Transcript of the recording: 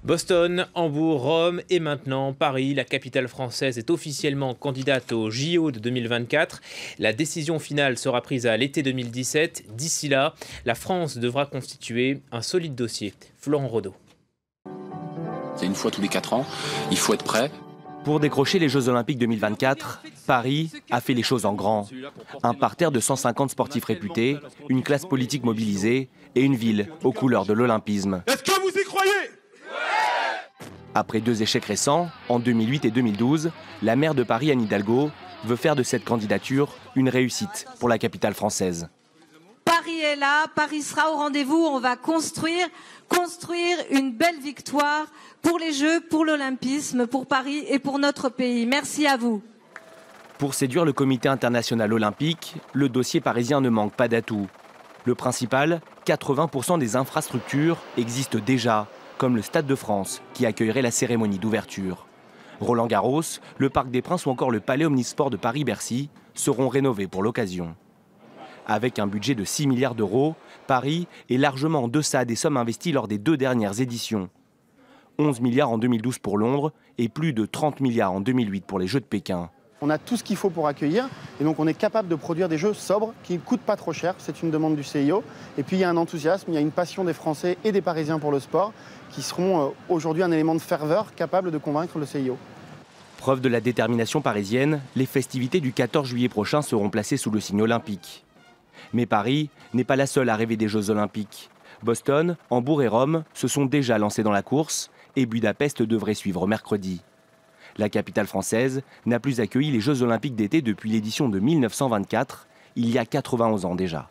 Boston, Hambourg, Rome et maintenant Paris, la capitale française est officiellement candidate aux JO de 2024. La décision finale sera prise à l'été 2017. D'ici là, la France devra constituer un solide dossier. Florent Rodeau. C'est une fois tous les 4 ans, il faut être prêt. Pour décrocher les Jeux Olympiques 2024, Paris a fait les choses en grand. Un parterre de 150 sportifs réputés, une classe politique mobilisée et une ville aux couleurs de l'olympisme. Est-ce que vous y croyez ? Après 2 échecs récents, en 2008 et 2012, la maire de Paris, Anne Hidalgo, veut faire de cette candidature une réussite pour la capitale française. Paris est là, Paris sera au rendez-vous, on va construire une belle victoire pour les Jeux, pour l'olympisme, pour Paris et pour notre pays. Merci à vous. Pour séduire le comité international olympique, le dossier parisien ne manque pas d'atouts. Le principal, 80% des infrastructures existent déjà, comme le Stade de France, qui accueillerait la cérémonie d'ouverture. Roland-Garros, le Parc des Princes ou encore le Palais Omnisport de Paris-Bercy seront rénovés pour l'occasion. Avec un budget de 6 milliards d'euros, Paris est largement en deçà des sommes investies lors des 2 dernières éditions. 11 milliards en 2012 pour Londres et plus de 30 milliards en 2008 pour les Jeux de Pékin. On a tout ce qu'il faut pour accueillir et donc on est capable de produire des jeux sobres qui ne coûtent pas trop cher. C'est une demande du CIO. Et puis il y a un enthousiasme, il y a une passion des Français et des Parisiens pour le sport qui seront aujourd'hui un élément de ferveur capable de convaincre le CIO. Preuve de la détermination parisienne, les festivités du 14 juillet prochain seront placées sous le signe olympique. Mais Paris n'est pas la seule à rêver des Jeux olympiques. Boston, Hambourg et Rome se sont déjà lancés dans la course et Budapest devrait suivre mercredi. La capitale française n'a plus accueilli les Jeux olympiques d'été depuis l'édition de 1924, il y a 91 ans déjà.